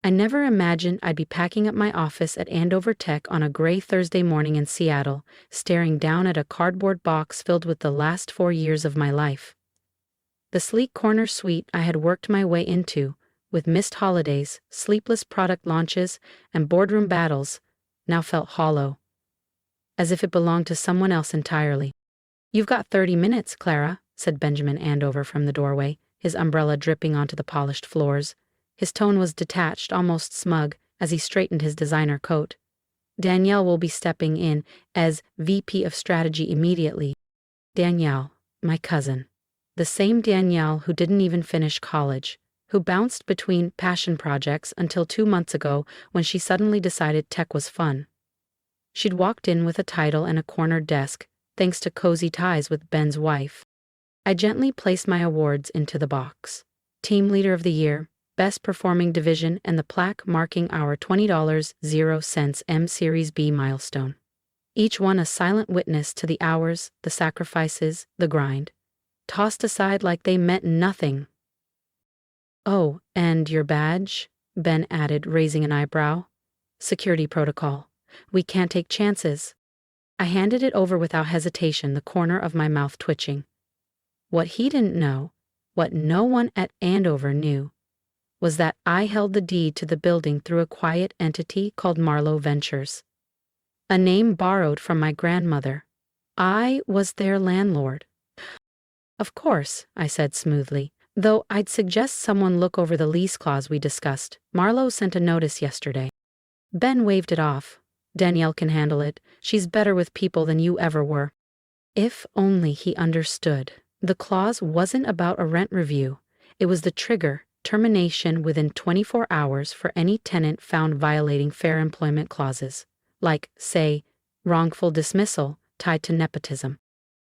I never imagined I'd be packing up my office at Andover Tech on a gray Thursday morning in Seattle, staring down at a cardboard box filled with the last 4 years of my life. The sleek corner suite I had worked my way into, with missed holidays, sleepless product launches, and boardroom battles, now felt hollow, as if it belonged to someone else entirely. "You've got 30 minutes, Clara," said Benjamin Andover from the doorway, his umbrella dripping onto the polished floors. His tone was detached, almost smug, as he straightened his designer coat. "Danielle will be stepping in as VP of Strategy immediately." Danielle, my cousin. The same Danielle who didn't even finish college, who bounced between passion projects until 2 months ago when she suddenly decided tech was fun. She'd walked in with a title and a corner desk, thanks to cozy ties with Ben's wife. I gently placed my awards into the box. Team Leader of the Year, Best Performing Division, and the plaque marking our $20.00 M Series B milestone. Each one a silent witness to the hours, the sacrifices, the grind, tossed aside like they meant nothing. "Oh, and your badge?" Ben added, raising an eyebrow. "Security protocol. We can't take chances." I handed it over without hesitation, the corner of my mouth twitching. What he didn't know, what no one at Andover knew, was that I held the deed to the building through a quiet entity called Marlowe Ventures. A name borrowed from my grandmother. I was their landlord. "Of course," I said smoothly, "though I'd suggest someone look over the lease clause we discussed. Marlowe sent a notice yesterday." Ben waved it off. "Danielle can handle it. She's better with people than you ever were." If only he understood. The clause wasn't about a rent review. It was the trigger, termination within 24 hours for any tenant found violating fair employment clauses, like, say, wrongful dismissal tied to nepotism.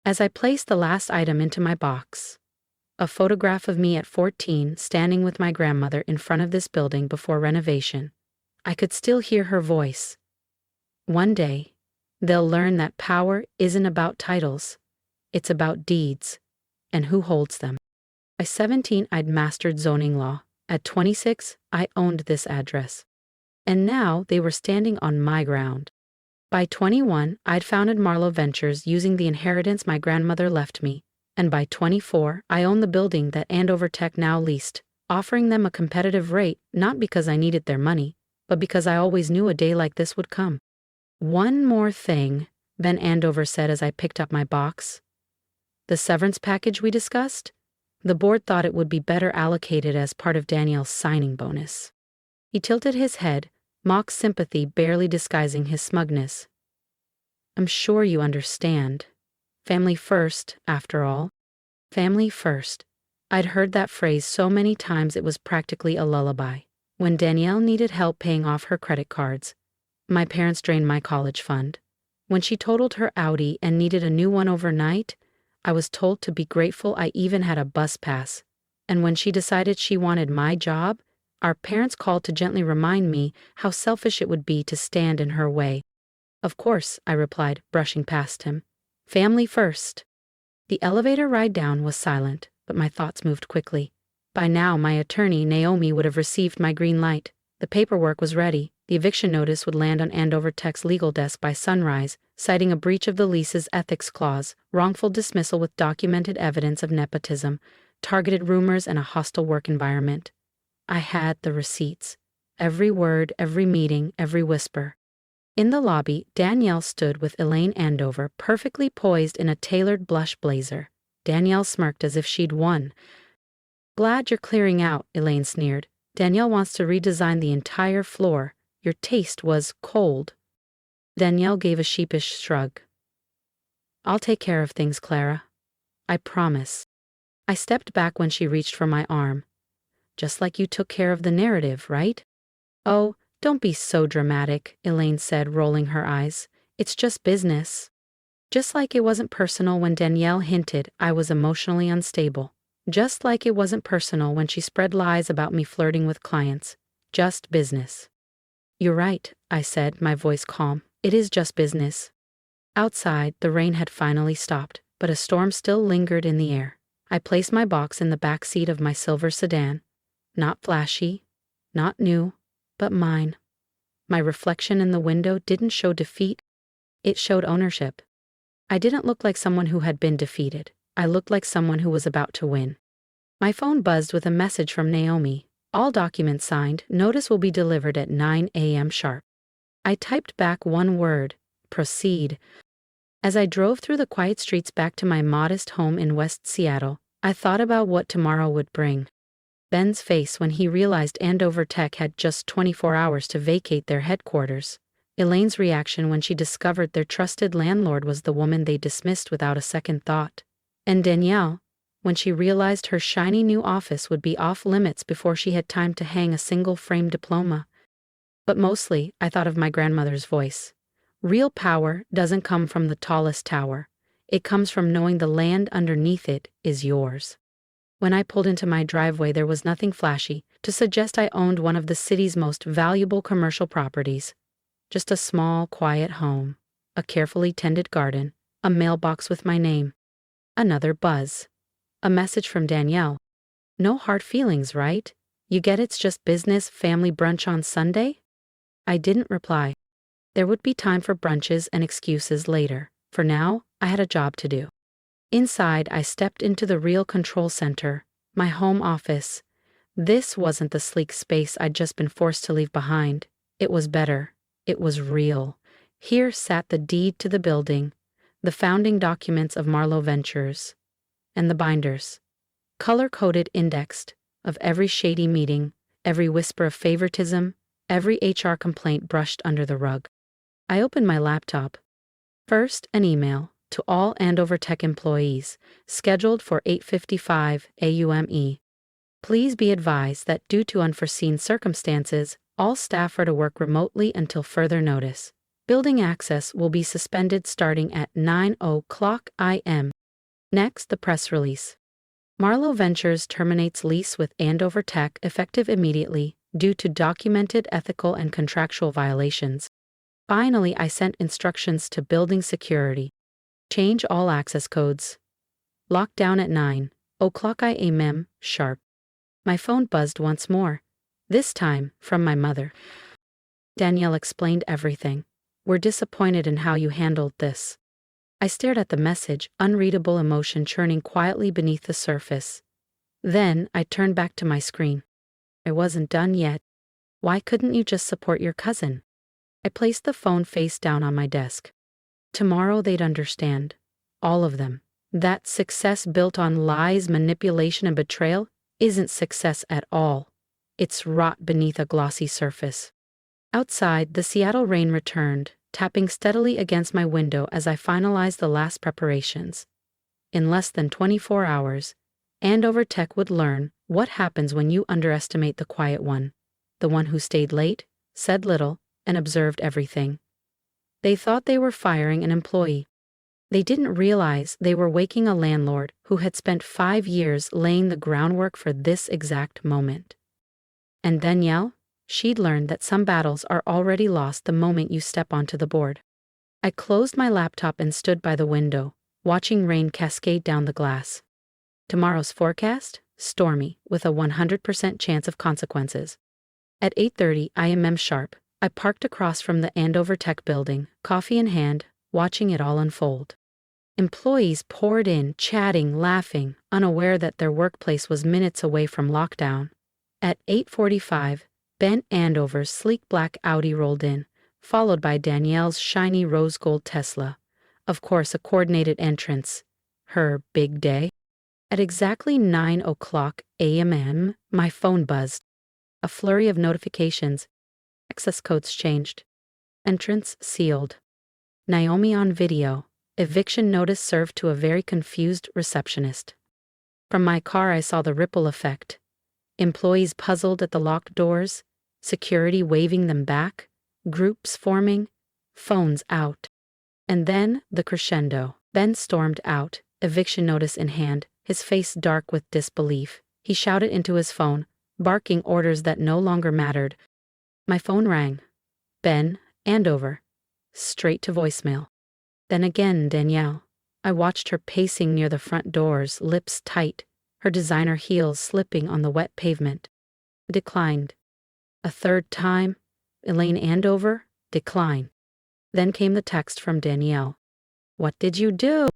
As I placed the last item into my box, a photograph of me at 14 standing with my grandmother in front of this building before renovation, I could still hear her voice. One day, they'll learn that power isn't about titles. It's about deeds, and who holds them. By 17, I'd mastered zoning law. At 26, I owned this address. And now they were standing on my ground. By 21, I'd founded Marlowe Ventures using the inheritance my grandmother left me. And by 24, I owned the building that Andover Tech now leased, offering them a competitive rate not because I needed their money, but because I always knew a day like this would come. "One more thing," Ben Andover said as I picked up my box. "The severance package we discussed? The board thought it would be better allocated as part of Danielle's signing bonus." He tilted his head, mock sympathy barely disguising his smugness. "I'm sure you understand. Family first, after all." Family first. I'd heard that phrase so many times it was practically a lullaby. When Danielle needed help paying off her credit cards, my parents drained my college fund. When she totaled her Audi and needed a new one overnight, I was told to be grateful I even had a bus pass. And when she decided she wanted my job, our parents called to gently remind me how selfish it would be to stand in her way. "Of course," I replied, brushing past him. "Family first." The elevator ride down was silent, but my thoughts moved quickly. By now, my attorney, Naomi, would have received my green light. The paperwork was ready. The eviction notice would land on Andover Tech's legal desk by sunrise, citing a breach of the lease's ethics clause, wrongful dismissal with documented evidence of nepotism, targeted rumors, and a hostile work environment. I had the receipts. Every word, every meeting, every whisper. In the lobby, Danielle stood with Elaine Andover, perfectly poised in a tailored blush blazer. Danielle smirked as if she'd won. "Glad you're clearing out," Elaine sneered. "Danielle wants to redesign the entire floor. Your taste was cold." Danielle gave a sheepish shrug. "I'll take care of things, Clara. I promise." I stepped back when she reached for my arm. "Just like you took care of the narrative, right?" "Oh, don't be so dramatic," Elaine said, rolling her eyes. "It's just business." Just like it wasn't personal when Danielle hinted I was emotionally unstable. Just like it wasn't personal when she spread lies about me flirting with clients. Just business. "You're right," I said, my voice calm. "It is just business." Outside, the rain had finally stopped, but a storm still lingered in the air. I placed my box in the back seat of my silver sedan. Not flashy, not new, But mine. My reflection in the window didn't show defeat, it showed ownership. I didn't look like someone who had been defeated. I looked like someone who was about to win. My phone buzzed with a message from Naomi. All documents signed, notice will be delivered at 9 a.m. sharp. I typed back one word, proceed. As I drove through the quiet streets back to my modest home in West Seattle, I thought about what tomorrow would bring. Ben's face when he realized Andover Tech had just 24 hours to vacate their headquarters. Elaine's reaction when she discovered their trusted landlord was the woman they dismissed without a second thought. And Danielle, when she realized her shiny new office would be off limits before she had time to hang a single frame diploma. But mostly, I thought of my grandmother's voice. Real power doesn't come from the tallest tower. It comes from knowing the land underneath it is yours. When I pulled into my driveway, there was nothing flashy to suggest I owned one of the city's most valuable commercial properties. Just a small, quiet home, a carefully tended garden, a mailbox with my name. Another buzz. A message from Danielle. No hard feelings, right? You get it's just business, family brunch on Sunday? I didn't reply. There would be time for brunches and excuses later. For now, I had a job to do. Inside, I stepped into the real control center, my home office. This wasn't the sleek space I'd just been forced to leave behind. It was better. It was real. Here sat the deed to the building, the founding documents of Marlowe Ventures, and the binders, color-coded, indexed, of every shady meeting, every whisper of favoritism, every HR complaint brushed under the rug. I opened my laptop. First, an email to all Andover Tech employees, scheduled for 8:55 AUME. Please be advised that due to unforeseen circumstances, all staff are to work remotely until further notice. Building access will be suspended starting at 9:00 AM. Next, the press release. Marlowe Ventures terminates lease with Andover Tech effective immediately due to documented ethical and contractual violations. Finally, I sent instructions to building security. Change all access codes. Lockdown at 9:00 AM sharp. My phone buzzed once more. This time, from my mother. Danielle explained everything. We're disappointed in how you handled this. I stared at the message, unreadable emotion churning quietly beneath the surface. Then, I turned back to my screen. I wasn't done yet. Why couldn't you just support your cousin? I placed the phone face down on my desk. Tomorrow they'd understand. All of them. That success built on lies, manipulation, and betrayal isn't success at all. It's rot beneath a glossy surface. Outside, the Seattle rain returned, tapping steadily against my window as I finalized the last preparations. In less than 24 hours, Andover Tech would learn what happens when you underestimate the quiet one, the one who stayed late, said little, and observed everything. They thought they were firing an employee. They didn't realize they were waking a landlord who had spent 5 years laying the groundwork for this exact moment. And Danielle? She'd learned that some battles are already lost the moment you step onto the board. I closed my laptop and stood by the window, watching rain cascade down the glass. Tomorrow's forecast? Stormy, with a 100% chance of consequences. At 8:30 AM sharp, I parked across from the Andover Tech building, coffee in hand, watching it all unfold. Employees poured in, chatting, laughing, unaware that their workplace was minutes away from lockdown. At 8:45, Ben Andover's sleek black Audi rolled in, followed by Danielle's shiny rose gold Tesla. Of course, a coordinated entrance. Her big day. At exactly 9:00 AM, my phone buzzed. A flurry of notifications. Access codes changed. Entrance sealed. Naomi on video. Eviction notice served to a very confused receptionist. From my car, I saw the ripple effect. Employees puzzled at the locked doors, security waving them back, groups forming, phones out. And then the crescendo. Ben stormed out, eviction notice in hand, his face dark with disbelief. He shouted into his phone, barking orders that no longer mattered. My phone rang. Ben, Andover. Straight to voicemail. Then again, Danielle. I watched her pacing near the front doors, lips tight, her designer heels slipping on the wet pavement. I declined. A third time, Elaine Andover, decline. Then came the text from Danielle. What did you do?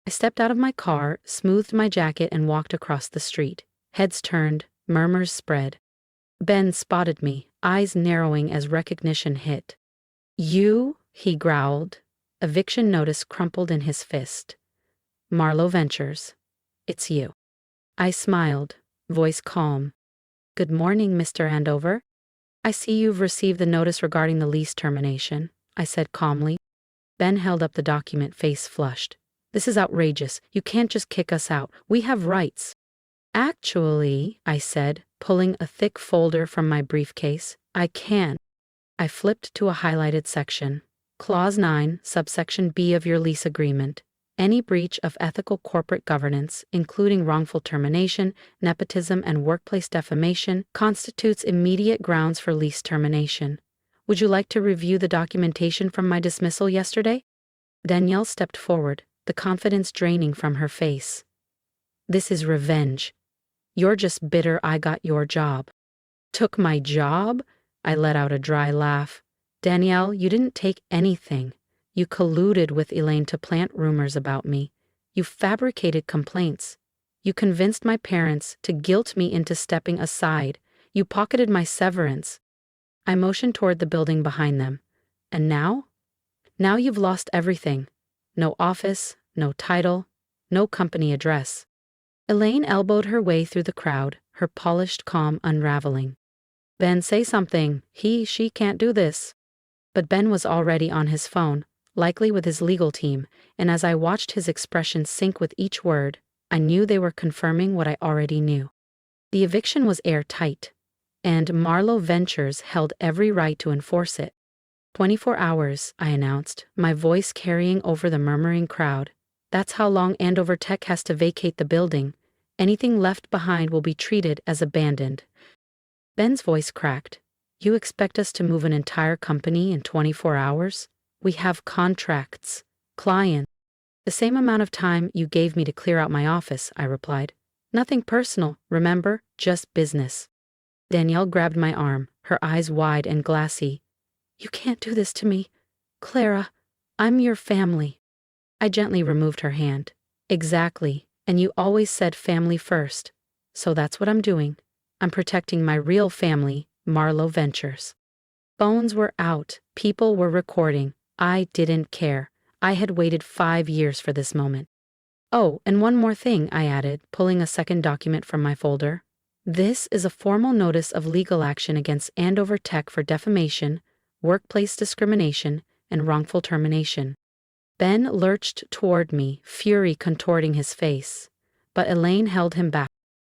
I stepped out of my car, smoothed my jacket, and walked across the street. Heads turned, murmurs spread. Ben spotted me, eyes narrowing as recognition hit. You, he growled. Eviction notice crumpled in his fist. Marlowe Ventures. It's you. I smiled, voice calm. Good morning, Mr. Andover. I see you've received the notice regarding the lease termination, I said calmly. Ben held up the document, face flushed. This is outrageous. You can't just kick us out. We have rights. Actually, I said, pulling a thick folder from my briefcase, I can. I flipped to a highlighted section. Clause 9, subsection B of your lease agreement. Any breach of ethical corporate governance, including wrongful termination, nepotism, and workplace defamation, constitutes immediate grounds for lease termination. Would you like to review the documentation from my dismissal yesterday? Danielle stepped forward, the confidence draining from her face. This is revenge. You're just bitter I got your job. Took my job? I let out a dry laugh. Danielle, you didn't take anything. You colluded with Elaine to plant rumors about me. You fabricated complaints. You convinced my parents to guilt me into stepping aside. You pocketed my severance. I motioned toward the building behind them. And now? Now you've lost everything. No office, no title, no company address. Elaine elbowed her way through the crowd, her polished calm unraveling. Ben, say something. She can't do this. But Ben was already on his phone, likely with his legal team, and as I watched his expression sink with each word, I knew they were confirming what I already knew. The eviction was airtight, and Marlowe Ventures held every right to enforce it. 24 hours, I announced, my voice carrying over the murmuring crowd. That's how long Andover Tech has to vacate the building. Anything left behind will be treated as abandoned. Ben's voice cracked. You expect us to move an entire company in 24 hours? We have contracts, clients. The same amount of time you gave me to clear out my office, I replied. Nothing personal, remember, just business. Danielle grabbed my arm, her eyes wide and glassy. You can't do this to me. Clara, I'm your family. I gently removed her hand. Exactly, and you always said family first. So that's what I'm doing. I'm protecting my real family, Marlowe Ventures. Phones were out, people were recording. I didn't care. I had waited 5 years for this moment. Oh, and one more thing, I added, pulling a second document from my folder. This is a formal notice of legal action against Andover Tech for defamation, workplace discrimination, and wrongful termination. Ben lurched toward me, fury contorting his face. But Elaine held him back.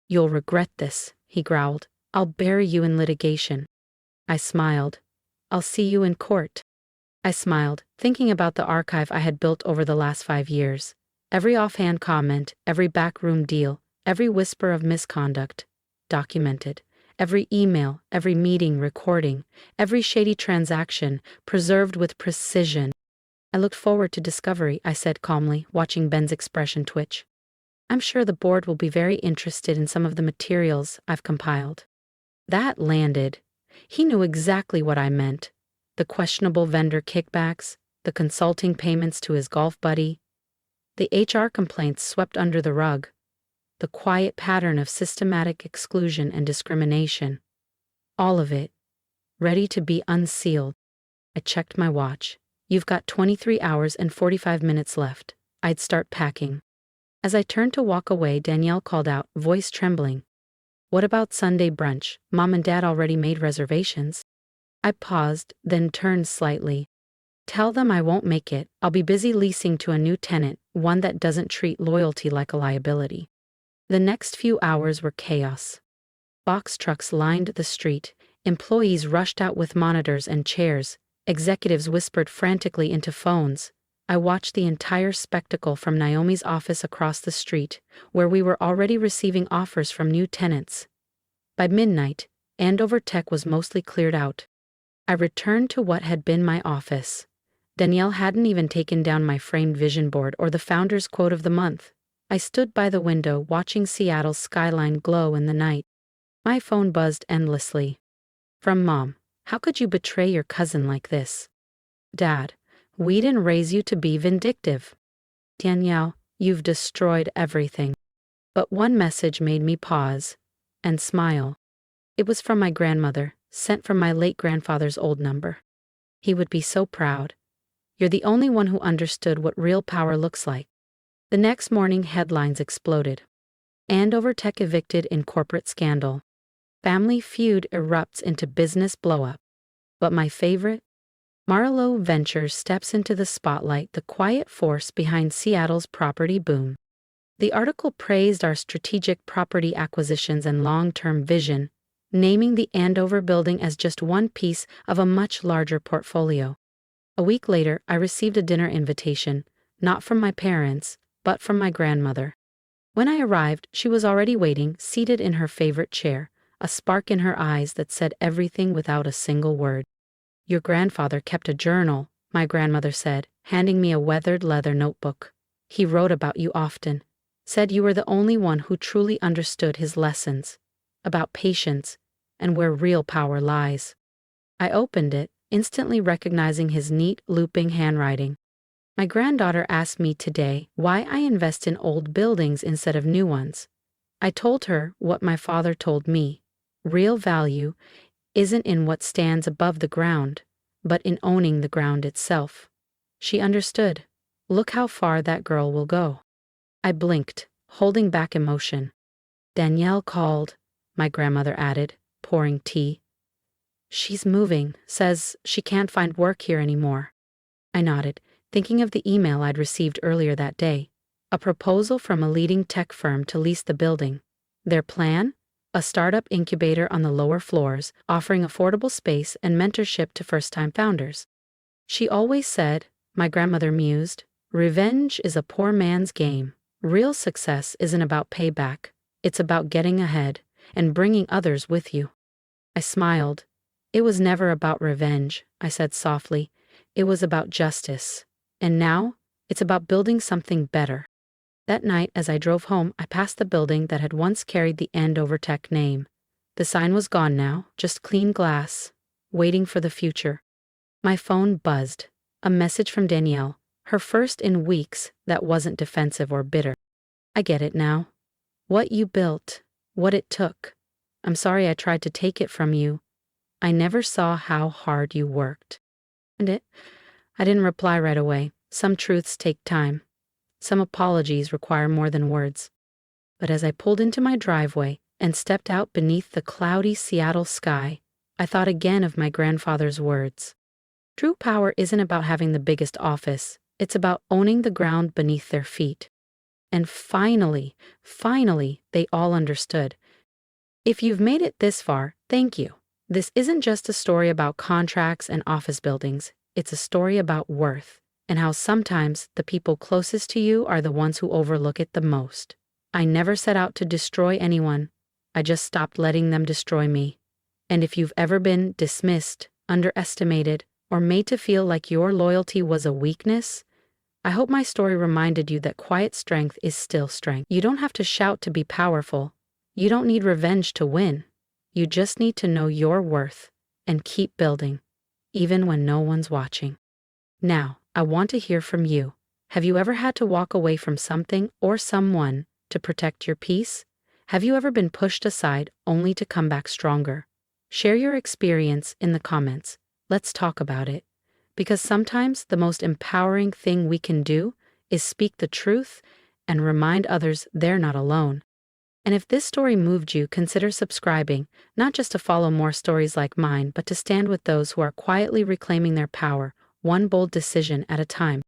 You'll regret this, he growled. I'll bury you in litigation. I smiled. I'll see you in court. I smiled, thinking about the archive I had built over the last 5 years. Every offhand comment, every backroom deal, every whisper of misconduct, documented. Every email, every meeting recording, every shady transaction, preserved with precision. I looked forward to discovery, I said calmly, watching Ben's expression twitch. I'm sure the board will be very interested in some of the materials I've compiled. That landed. He knew exactly what I meant. The questionable vendor kickbacks, the consulting payments to his golf buddy, the HR complaints swept under the rug, the quiet pattern of systematic exclusion and discrimination. All of it, ready to be unsealed. I checked my watch. You've got 23 hours and 45 minutes left. I'd start packing. As I turned to walk away, Danielle called out, voice trembling. What about Sunday brunch? Mom and Dad already made reservations. I paused, then turned slightly. Tell them I won't make it. I'll be busy leasing to a new tenant, one that doesn't treat loyalty like a liability. The next few hours were chaos. Box trucks lined the street. Employees rushed out with monitors and chairs. Executives whispered frantically into phones. I watched the entire spectacle from Naomi's office across the street, where we were already receiving offers from new tenants. By midnight, Andover Tech was mostly cleared out. I returned to what had been my office. Danielle hadn't even taken down my framed vision board or the founder's quote of the month. I stood by the window watching Seattle's skyline glow in the night. My phone buzzed endlessly. From Mom, "How could you betray your cousin like this?" Dad, "We didn't raise you to be vindictive." Danielle, "You've destroyed everything." But one message made me pause and smile. It was from my grandmother, sent from my late grandfather's old number. He would be so proud. "You're the only one who understood what real power looks like." The next morning, headlines exploded. Andover Tech evicted in corporate scandal. Family feud erupts into business blowup. But my favorite? Marlowe Ventures steps into the spotlight, the quiet force behind Seattle's property boom. The article praised our strategic property acquisitions and long-term vision, naming the Andover building as just one piece of a much larger portfolio. A week later, I received a dinner invitation, not from my parents, but from my grandmother. When I arrived, she was already waiting, seated in her favorite chair, a spark in her eyes that said everything without a single word. "Your grandfather kept a journal," my grandmother said, handing me a weathered leather notebook. "He wrote about you often, said you were the only one who truly understood his lessons, about patience and where real power lies." I opened it, instantly recognizing his neat, looping handwriting. My granddaughter asked me today why I invest in old buildings instead of new ones. I told her what my father told me. Real value isn't in what stands above the ground, but in owning the ground itself. She understood. Look how far that girl will go. I blinked, holding back emotion. "Danielle called," my grandmother added, pouring tea. "She's moving, says she can't find work here anymore." I nodded, thinking of the email I'd received earlier that day. A proposal from a leading tech firm to lease the building. Their plan? A startup incubator on the lower floors, offering affordable space and mentorship to first-time founders. "She always said," my grandmother mused, "revenge is a poor man's game. Real success isn't about payback. It's about getting ahead and bringing others with you." I smiled. "It was never about revenge," I said softly. "It was about justice. And now, it's about building something better." That night, as I drove home, I passed the building that had once carried the Andover Tech name. The sign was gone now, just clean glass, waiting for the future. My phone buzzed. A message from Danielle, her first in weeks that wasn't defensive or bitter. "I get it now. What you built, what it took. I'm sorry I tried to take it from you. I never saw how hard you worked." I didn't reply right away. Some truths take time. Some apologies require more than words. But as I pulled into my driveway and stepped out beneath the cloudy Seattle sky, I thought again of my grandfather's words. True power isn't about having the biggest office. It's about owning the ground beneath their feet. And finally, they all understood. If you've made it this far, thank you. This isn't just a story about contracts and office buildings. It's a story about worth, and how sometimes the people closest to you are the ones who overlook it the most. I never set out to destroy anyone. I just stopped letting them destroy me. And if you've ever been dismissed, underestimated, or made to feel like your loyalty was a weakness, I hope my story reminded you that quiet strength is still strength. You don't have to shout to be powerful. You don't need revenge to win. You just need to know your worth and keep building, even when no one's watching. Now, I want to hear from you. Have you ever had to walk away from something or someone to protect your peace? Have you ever been pushed aside only to come back stronger? Share your experience in the comments. Let's talk about it. Because sometimes the most empowering thing we can do is speak the truth and remind others they're not alone. And if this story moved you, consider subscribing, not just to follow more stories like mine, but to stand with those who are quietly reclaiming their power, one bold decision at a time.